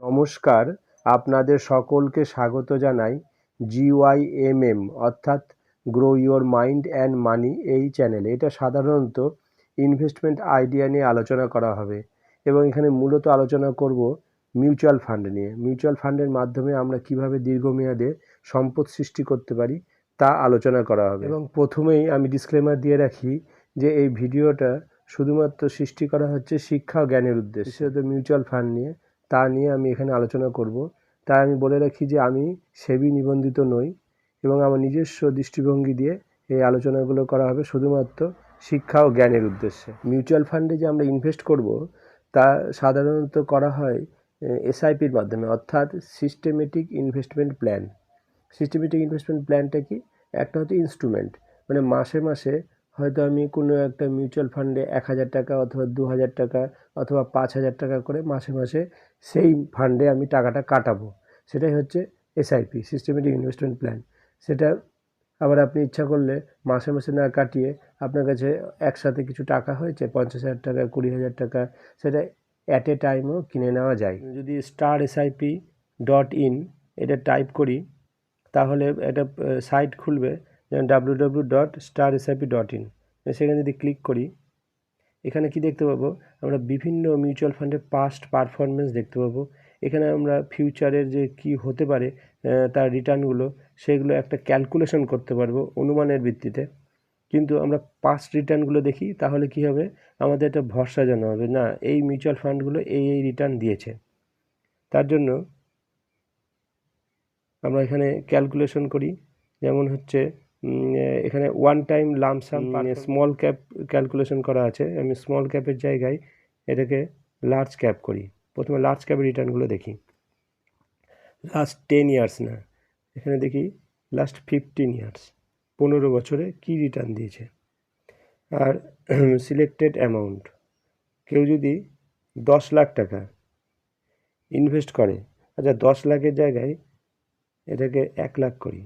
নমস্কার, আপনাদের সকলকে স্বাগত জানাই GYMM অর্থাৎ grow your mind and money এই চ্যানেলে। এটা সাধারণত ইনভেস্টমেন্ট আইডিয়া নিয়ে আলোচনা করা হবে এবং এখানে মূলত আলোচনা করব মিউচুয়াল ফান্ড নিয়ে। মিউচুয়াল ফান্ডের মাধ্যমে আমরা কিভাবে দীর্ঘমেয়াদে সম্পদ সৃষ্টি করতে পারি তা আলোচনা করা হবে। এবং প্রথমেই আমি ডিসক্লেমার দিয়ে রাখি যে এই ভিডিওটা শুধুমাত্র সৃষ্টি করা হচ্ছে শিক্ষা ও জ্ঞানের উদ্দেশ্যে, বিশেষত মিউচুয়াল ফান্ড নিয়ে তা নিয়ে আমি এখানে আলোচনা করব। তাই আমি বলে রাখি যে আমি সেবি নিবন্ধিত নই এবং আমার নিজস্ব দৃষ্টিভঙ্গি দিয়ে এই আলোচনাগুলো করা হবে শুধুমাত্র শিক্ষা ও জ্ঞানের উদ্দেশ্যে। মিউচুয়াল ফান্ডে যে আমরা ইনভেস্ট করব তা সাধারণত করা হয় এসআইপির মাধ্যমে, অর্থাৎ systematic investment plan. Systematic investment প্ল্যানটা কি? একটা হচ্ছে ইনস্ট্রুমেন্ট, মানে মাসে মাসে হয়তো আমি কোনো একটা মিউচুয়াল ফান্ডে 1000 টাকা অথবা 2000 টাকা অথবা 5000 টাকা করে মাসে মাসে সেই ফান্ডে আমি টাকাটা কাটাবো। সেটাই হচ্ছে এসআইপি, সিস্টেমেটিক ইনভেস্টমেন্ট প্ল্যান। সেটা আবার আপনি ইচ্ছা করলে মাসে মাসে না কাটিয়ে আপনার কাছে একসাথে কিছু টাকা হয়েছে 50,000 টাকা, 20,000 টাকা, সেটা অ্যাট এ টাইমও কিনে নেওয়া যায়। যদি StarSIP.in এটা টাইপ করি তাহলে একটা সাইট খুলবে, যেমন www.starsip.in। সেখানে যদি ক্লিক করি, এখানে কি দেখতে পাবো? আমরা বিভিন্ন মিউচুয়াল ফান্ডের পাস্ট পারফরমেন্স দেখতে পাবো। এখানে আমরা ফিউচারের যে কি হতে পারে তার রিটার্নগুলো, সেগুলো একটা ক্যালকুলেশন করতে পারবো অনুমানের ভিত্তিতে। কিন্তু আমরা পাস্ট রিটার্নগুলো দেখি, তাহলে কি হবে? আমাদের একটা ভরসা জানা হবে, না এই মিউচুয়াল ফান্ডগুলো এই রিটার্ন দিয়েছে। তার জন্য আমরা এখানে ক্যালকুলেশন করি, যেমন হচ্ছে এখানে one time lump sum small cap calculation করা আছে। আমি স্মল ক্যাপের জায়গায় এটাকে লার্জ ক্যাপ করি। প্রথমে লার্জ ক্যাপের রিটার্নগুলো দেখি, লাস্ট 10 ইয়ার্স না, এখানে দেখি লাস্ট 15 ইয়ার্স, 15 বছরে কি রিটার্ন দিয়েছে। আর সিলেক্টেড অ্যামাউন্ট, কেউ যদি 10 লাখ টাকা ইনভেস্ট করে, আচ্ছা 10 লাখের জায়গায় এটাকে 1 লাখ করি।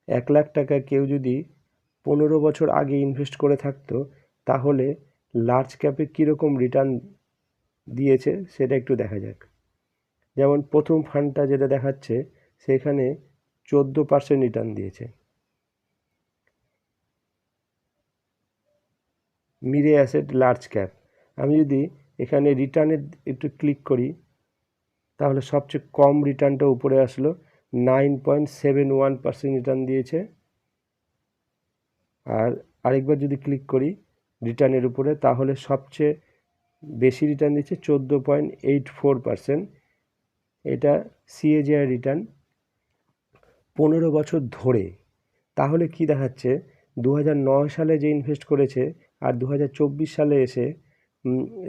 1 লাখ টাকা কেউ যদি 15 বছর আগে ইনভেস্ট করে থাকতো, তাহলে লার্জ ক্যাপে কীরকম রিটার্ন দিয়েছে সেটা একটু দেখা যাক। যেমন প্রথম ফান্ডটা যেটা দেখাচ্ছে, সেখানে 14% রিটার্ন দিয়েছে। মিরে অ্যাসেট লার্জ ক্যাপ, আমি যদি এখানে রিটার্নের একটু ক্লিক করি, তাহলে সবচেয়ে কম রিটার্নটা উপরে আসলো, 9.71% রিটার্ন দিয়েছে। আর আরেকবার যদি ক্লিক করি রিটার্নের উপরে, তাহলে সবচেয়ে বেশি রিটার্ন দিচ্ছে 14.84%। এটা সিএজিআর রিটার্ন 15 বছর ধরে। তাহলে কি দেখাচ্ছে? 2009 সালে যে ইনভেস্ট করেছে আর 2024 সালে এসে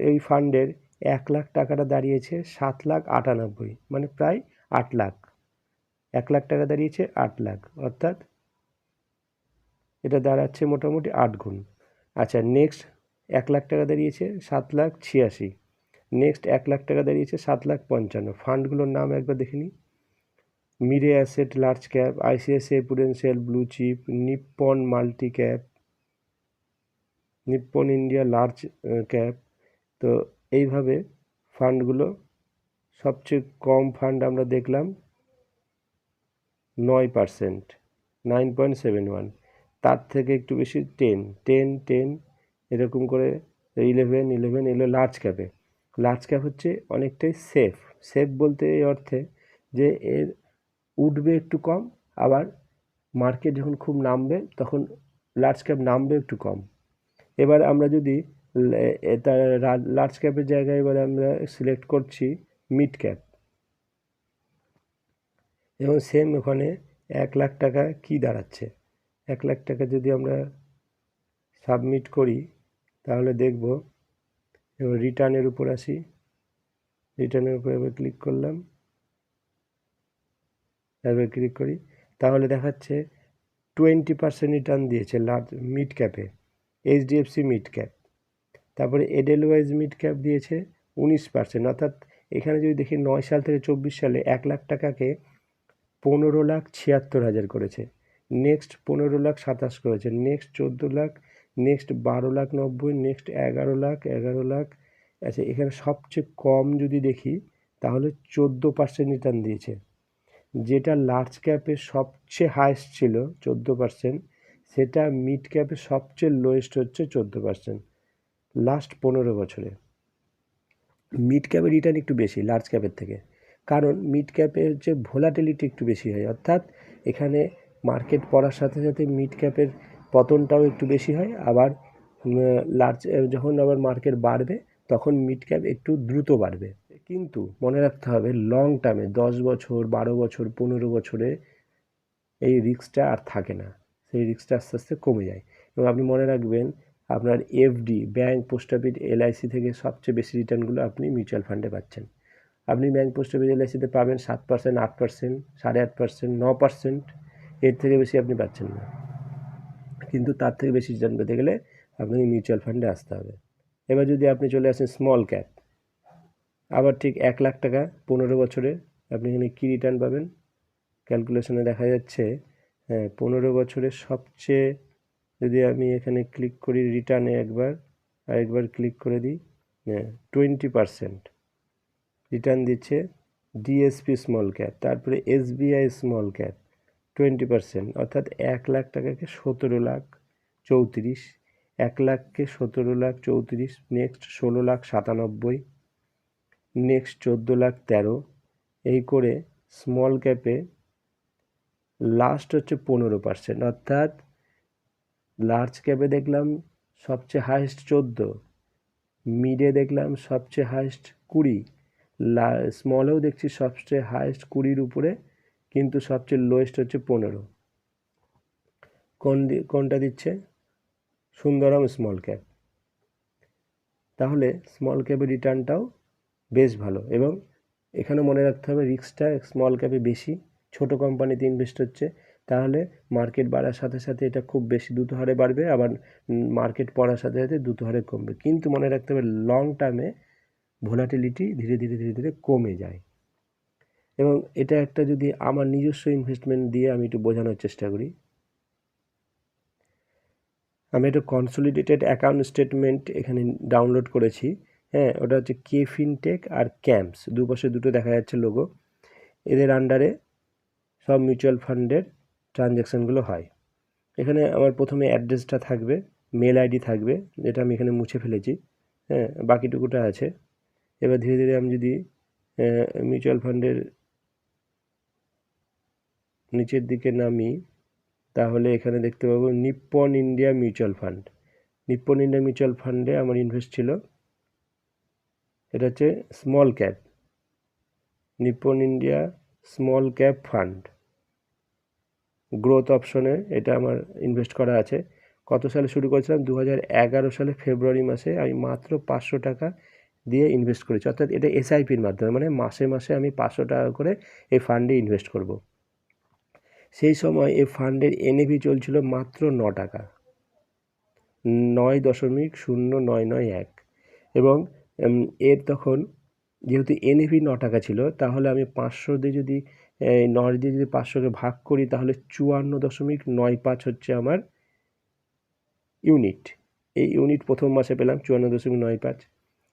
এই ফান্ডের 1 লাখ টাকাটা দাঁড়িয়েছে 7,98,000, মানে প্রায় 8 লাখ। 1 লাখ টাকা দাঁড়িয়েছে 8 লাখ, অর্থাৎ এটা দাঁড়াচ্ছে মোটামুটি 8 গুণ। আচ্ছা, নেক্সট 1 লাখ টাকা দাঁড়িয়েছে 7,86,000। নেক্সট 1 লাখ টাকা দাঁড়িয়েছে 7,55,000। ফান্ডগুলোর নাম একবার দেখে নিই: Mirae Asset large cap, ICICI Prudential blue chip, Nippon multi cap, Nippon India large cap. তো এইভাবে ফান্ডগুলো, সবচেয়ে কম ফান্ড আমরা দেখলাম 9%, 9.71। তার থেকে একটু বেশি 10, এরকম করে 11 এলো লার্জ ক্যাপে। লার্জ ক্যাপ হচ্ছে অনেকটাই সেফ বলতে এই অর্থে যে এর উঠবে একটু কম, আবার মার্কেট যখন খুব নামবে তখন লার্জ ক্যাপ নামবে একটু কম। এবার আমরা যদি লার্জ ক্যাপের জায়গায় এবার আমরা সিলেক্ট করছি মিড ক্যাপ, এবং সেম ওখানে 1 লাখ টাকা কি দাঁড়াচ্ছে। 1 লাখ টাকা যদি আমরা সাবমিট করি, তাহলে দেখব। এবার রিটার্নের উপর আসি, রিটার্নের উপর এবার ক্লিক করলাম, এবার ক্লিক করি, তাহলে দেখাচ্ছে 20% রিটার্ন দিয়েছে লার্জ মিড ক্যাপে, এইচডিএফসি মিড ক্যাপ। তারপরে এডেলওয়াইজ মিড ক্যাপ দিয়েছে 19%। অর্থাৎ এখানে যদি দেখি 9 সাল থেকে 24 সালে 1 লাখ টাকাকে 15,76,000 করেছে। নেক্সট 15,27,000 করেছে, next 14 lakh, next 12,90,000, next 11 lakh, আচ্ছা, এখানে সবচেয়ে কম যদি দেখি তাহলে 14% রিটার্ন দিয়েছে, যেটা লার্জ ক্যাপে সবচেয়ে হাইয়েস্ট ছিল 14%, সেটা মিড ক্যাপে সবচেয়ে লোয়েস্ট হচ্ছে 14% লাস্ট 15 বছরে। মিড ক্যাপের রিটার্ন একটু বেশি লার্জ ক্যাপের থেকে, কারণ মিড ক্যাপে হচ্ছে ভোলাটিলিটি একটু বেশি হয়, অর্থাৎ এখানে মার্কেট পড়ার সাথে সাথে মিড ক্যাপের পতনটাও একটু বেশি হয়, আবার লার্জ যখন আবার মার্কেট বাড়বে তখন মিড ক্যাপ একটু দ্রুত বাড়বে। কিন্তু মনে রাখতে হবে লং টার্মে 10 বছর 12 বছর 15 বছরে এই রিস্কটা আর থাকে না, সেই রিস্কটা আস্তে আস্তে কমে যায়। এবং আপনি মনে রাখবেন আপনার FD, bank, post office, LIC থেকে সবচেয়ে বেশি রিটার্নগুলো আপনি মিউচুয়াল ফান্ডে পাচ্ছেন। আপনি ব্যাঙ্ক, পোস্ট অফিস, এলআইসিতে পাবেন 7%, 8%, 8.5%, 9%, এর থেকে বেশি আপনি পাচ্ছেন না। কিন্তু তার থেকে বেশি রিটার্ন পেতে গেলে আপনাকে মিউচুয়াল ফান্ডে আসতে হবে। এবার যদি আপনি চলে আসেন স্মল ক্যাপ, আবার ঠিক 1 লাখ টাকা 15 বছরে আপনি এখানে কী রিটার্ন পাবেন, ক্যালকুলেশনে দেখা যাচ্ছে 15 বছরের সবচেয়ে, যদি আমি এখানে ক্লিক করি রিটার্নে আরেকবার ক্লিক করে দিই, 20% রিটার্ন দিচ্ছে ডিএসপি স্মল ক্যাপ, তারপরে এসবিআই স্মল ক্যাপ 20%, অর্থাৎ 1 লাখ টাকাকে 17,34,000, 1 লাখকে 17,34,000, নেক্সট 16,97,000, নেক্সট 14,13,000, এই করে স্মল ক্যাপে লাস্ট হচ্ছে 15%, অর্থাৎ লার্জ ক্যাপে দেখলাম সবচেয়ে হাইয়েস্ট 14, মিডে দেখলাম সবচেয়ে হাইয়েস্ট 20, স্মলেও দেখছি সবচেয়ে হাইয়েস্ট 20-র উপরে, কিন্তু সবচেয়ে লোয়েস্ট হচ্ছে 15। কোনটা দিচ্ছে? Sundaram small cap. তাহলে স্মল ক্যাপের রিটার্নটাও বেশ ভালো, এবং এখানে মনে রাখতে হবে রিস্কটা স্মল ক্যাপে বেশি, ছোট কোম্পানিতে ইনভেস্ট হচ্ছে, তাহলে মার্কেট বাড়ার সাথে সাথে এটা খুব বেশি দ্রুত হারে বাড়বে, আবার মার্কেট পড়ার সাথে সাথে দ্রুত হারে কমবে। কিন্তু মনে রাখতে হবে লং টার্মে ভোলাটিলিটি ধীরে ধীরে ধীরে ধীরে কমে যায়। এবং এটা একটা, যদি আমার নিজস্ব ইনভেস্টমেন্ট দিয়ে আমি একটু বোঝানোর চেষ্টা করি, আমি একটা কনসলিডেটেড অ্যাকাউন্ট স্টেটমেন্ট এখানে ডাউনলোড করেছি। হ্যাঁ, ওটা হচ্ছে কে ফিনটেক আর ক্যাম্পস, দুপাশে দুটো দেখা যাচ্ছে লোগো। এদের আন্ডারে সব মিউচুয়াল ফান্ডের ট্রানজ্যাকশানগুলো হয়। এখানে আমার প্রথমে অ্যাড্রেসটা থাকবে, মেল আইডি থাকবে, যেটা আমি এখানে মুছে ফেলেছি। হ্যাঁ, বাকিটুকুটা আছে। এবার ধীরে ধীরে আমি যদি মিউচুয়াল ফান্ডের নিচের দিকে নামি, তাহলে এখানে দেখতে পাবো Nippon India mutual fund. Nippon India mutual ফান্ডে আমার ইনভেস্ট ছিল, এটা হচ্ছে small cap, Nippon India small cap fund, growth অপশনে এটা আমার ইনভেস্ট করা আছে। কত সালে শুরু করেছিলাম? 2011 সালে ফেব্রুয়ারি মাসে আমি মাত্র 500 টাকা দিয়ে ইনভেস্ট করেছি, অর্থাৎ এটা এসআইপির মাধ্যমে, মানে মাসে মাসে আমি 500 টাকা করে এই ফান্ডে ইনভেস্ট করব। সেই সময় এই ফান্ডের এনএভি চলছিল মাত্র 9 টাকা, 9.0991, এবং এর তখন যেহেতু এনএভি 9 টাকা ছিল, তাহলে আমি 500 দিয়ে যদি 9 দিয়ে যদি 500কে ভাগ করি, তাহলে 54.95 হচ্ছে আমার ইউনিট। এই ইউনিট প্রথম মাসে পেলাম 54.95,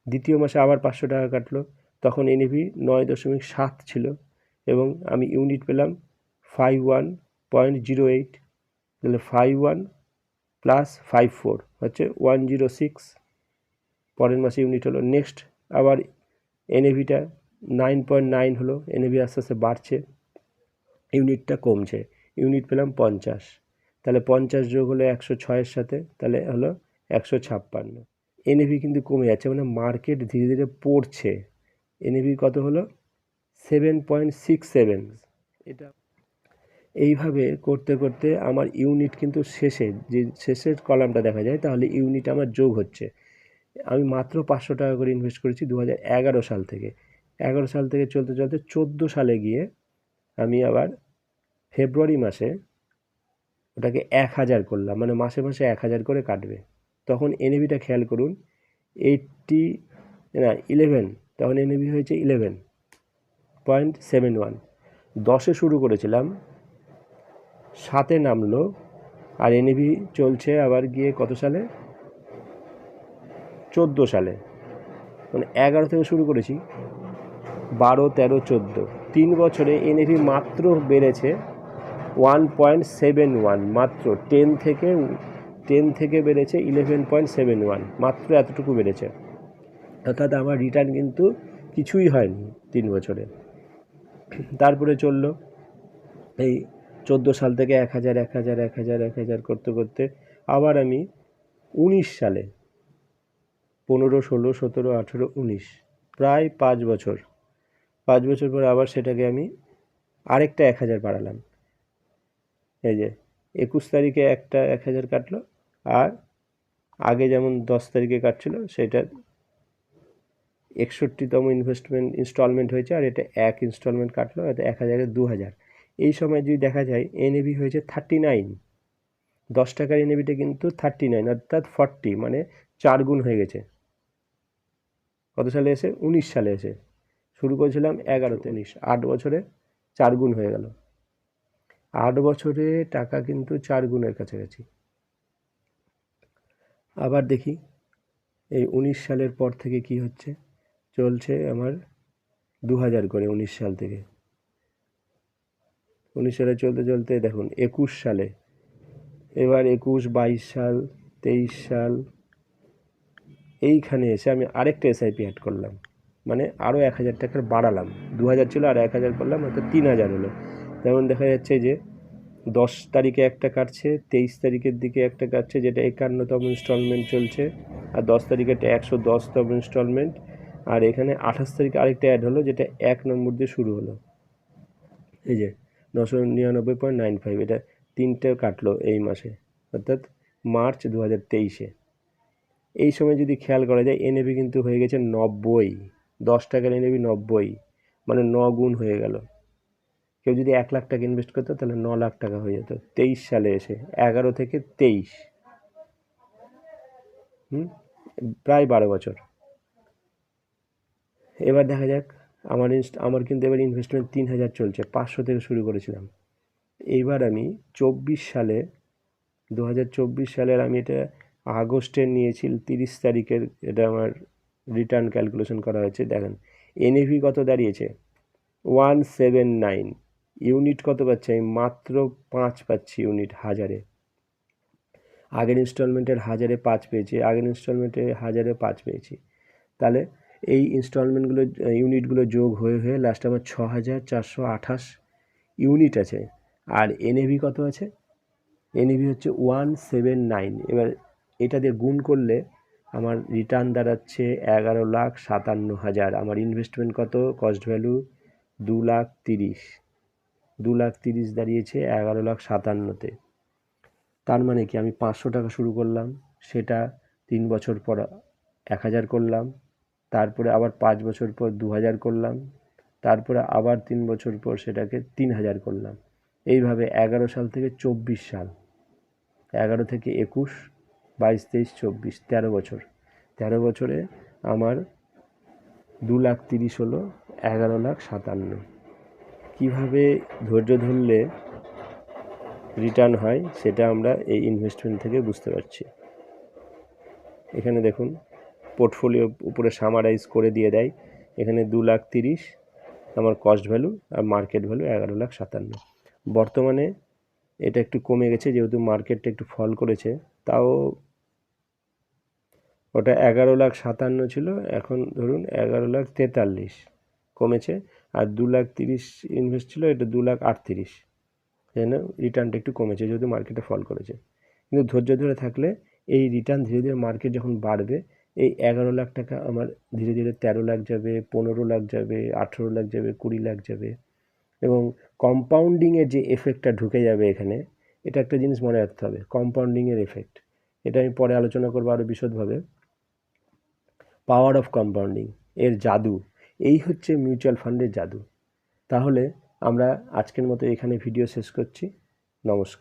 দ্বিতীয় মাসে আবার 500 টাকা কাটলো, তখন এনএভি 9.7 ছিল, এবং আমি ইউনিট পেলাম 51.08, তাহলে 51 প্লাস 54 হচ্ছে 106, পরের মাসে ইউনিট হলো। নেক্সট আবার এনএভিটা 9.9 হলো, এনএভি আস্তে আস্তে বাড়ছে, ইউনিটটা কমছে, ইউনিট পেলাম 50, তাহলে 50 যোগ হলো 106-এর সাথে, তাহলে হলো 156। এনএভি কিন্তু কমে যাচ্ছে, মানে মার্কেট ধীরে ধীরে পড়ছে। এনএভি কত হলো? 7.67। এটা এইভাবে করতে করতে আমার ইউনিট কিন্তু শেষের কলামটা দেখা যায়, তাহলে ইউনিট আমার যোগ হচ্ছে। আমি মাত্র 500 টাকা করে ইনভেস্ট করেছি 2011 সাল থেকে। 11 সাল থেকে চলতে চলতে 14 সালে গিয়ে আমি আবার ফেব্রুয়ারি মাসে ওটাকে 1000 করলাম, মানে মাসে মাসে 1000 করে কাটবে। তখন এনএভিটা খেয়াল করুন, 11, তখন এনএভি হয়েছে 11.71। 10-এ শুরু করেছিলাম, 7-এ নামলো, আর এনএভি চলছে আবার গিয়ে কত সালে? 14 সালে। মানে 11 থেকে শুরু করেছি, 12, 13, 14, 3 বছরে এনএভি মাত্র বেড়েছে 1.71, মাত্র 10 থেকে বেড়েছে 11.71, মাত্র এতটুকু বেড়েছে। অর্থাৎ আমার রিটার্ন কিন্তু কিছুই হয়নি 3 বছরে। তারপরে চললো এই 14 সাল থেকে 1000 1000 1000 1000 করতে করতে আবার আমি 19 সালে 15, 16, 17, 18, 19, প্রায় 5 বছর পরে আবার সেটাকে আমি আরেকটা 1000 বাড়ালাম। এই যে 21 তারিখে একটা 1000 কাটলো, আর আগে যেমন 10 তারিখে কাটছিল সেটা 61তম ইনস্টলমেন্ট হয়েছে, আর এটা এক ইনস্টলমেন্ট কাটলো, এটা 1000-এর 2000। এই সময় যদি দেখা যায় এনএভি হয়েছে 39, 10 টাকার এনএভিটা কিন্তু 39, অর্থাৎ 40, মানে 4 গুণ হয়ে গেছে। কত সালে এসে? 19 সালে এসে। শুরু করেছিলাম 11তে, 8 বছরে 4 গুণ হয়ে গেল। 8 বছরে টাকা কিন্তু 4 গুণের কাছাকাছি। আবার দেখি এই 19 সালের পর থেকে কি হচ্ছে। চলছে আমার 2000 করে 19 সাল থেকে। 19 সালে চলতে চলতে দেখুন 21 সালে, এবার 21, 22 সাল, 23 সাল, এইখানে এসে আমি আরেকটা এসআইপি অ্যাড করলাম, মানে আরও 1000 টাকার বাড়ালাম। 2000 ছিল আর 1000 করলাম, অর্থাৎ 3000 হলো। যেমন দেখা যাচ্ছে যে 10 তারিখে একটা কাটছে, 23 তারিখের দিকে একটা কাটছে, যেটা 51তম ইনস্টলমেন্ট চলছে, আর 10 তারিখে 110তম ইনস্টলমেন্ট, আর এখানে 28 তারিখে আরেকটা অ্যাড হলো, যেটা 1 নম্বর দিয়ে শুরু হলো। এই যে 999.95, এটা 3টে কাটলো এই মাসে, অর্থাৎ মার্চ 2023-এ। এই সময় যদি খেয়াল করা যায় এনএভি কিন্তু হয়ে গেছে 90, 10 টাকার এনএভি 90, মানে 9 গুণ হয়ে গেল। কেউ যদি 1 লাখ টাকা ইনভেস্ট করতো তাহলে 9 লাখ টাকা হয়ে যেত 23 সালে এসে। 11 থেকে 23, প্রায় 12 বছর। এবার দেখা যাক আমার কিন্তু এবার ইনভেস্টমেন্ট 3000 চলছে, 500 থেকে শুরু করেছিলাম। এইবার আমি 2024 সালের আমি এটা আগস্টের নিয়েছি, 30 তারিখের এটা আমার রিটার্ন ক্যালকুলেশন করা হয়েছে। দেখেন এনএভি কত দাঁড়িয়েছে, 179। ইউনিট কত পাচ্ছি আমি? মাত্র 5 পাচ্ছি ইউনিট, 1000-এ। আগের ইনস্টলমেন্টের 1000-এ 5 পেয়েছি, আগের ইনস্টলমেন্টে 1000-এ 5 পেয়েছি। তাহলে এই ইনস্টলমেন্টগুলো, ইউনিটগুলো যোগ হয়ে লাস্টে আমার 6428 ইউনিট আছে। আর এনএভি কত আছে? এনএভি হচ্ছে 179। এবার এটা দিয়ে গুণ করলে আমার রিটার্ন দাঁড়াচ্ছে 11,57,000। আমার ইনভেস্টমেন্ট কত? কস্ট ভ্যালু 2,30,000, 2,30,000 দাঁড়িয়েছে 11,57,000-তে। তার মানে কি, আমি 500 টাকা শুরু করলাম, সেটা 3 বছর পর 1000 করলাম, তারপরে আবার 5 বছর পর 2000 করলাম, তারপরে আবার 3 বছর পর সেটাকে 3000 করলাম। এইভাবে 11 সাল থেকে 24 সাল, 11 থেকে 21, 22, 23, 24, 13 বছর। 13 বছরে আমার 2,30,000 হলো 11,57,000। কীভাবে ধৈর্য ধরলে রিটার্ন হয় সেটা আমরা এই ইনভেস্টমেন্ট থেকে বুঝতে পারছি। এখানে দেখুন পোর্টফোলিও উপরে সামারাইজ করে দিয়ে দেয়। এখানে 2,30,000 আমার কস্ট ভ্যালু, আর মার্কেট ভ্যালু 11,57,000। বর্তমানে এটা একটু কমে গেছে, যেহেতু মার্কেটটা একটু ফল করেছে। তাও ওটা 11,57,000 ছিল, এখন ধরুন 11,43,000 কমেছে। আর 2,30,000 ইনভেস্ট ছিল, এটা 2,38,000। যেন রিটার্নটা একটু কমেছে, যেহেতু মার্কেটে ফল করেছে। কিন্তু ধৈর্য ধরে থাকলে এই রিটার্ন ধীরে ধীরে মার্কেট যখন বাড়বে, এই 11 লাখ টাকা আমার ধীরে ধীরে 13 লাখ যাবে, 15 লাখ যাবে, 18 লাখ যাবে, 20 লাখ যাবে। এবং কম্পাউন্ডিংয়ের যে এফেক্টটা ঢুকে যাবে এখানে, এটা একটা জিনিস মনে রাখতে হবে, কম্পাউন্ডিংয়ের এফেক্ট। এটা আমি পরে আলোচনা করবো আরও বিশদভাবে। পাওয়ার অফ কম্পাউন্ডিং, এর জাদু, এই হচ্ছে মিউচুয়াল ফান্ডের জাদু। তাহলে আমরা আজকের মতো এখানে ভিডিও শেষ করছি। নমস্কার।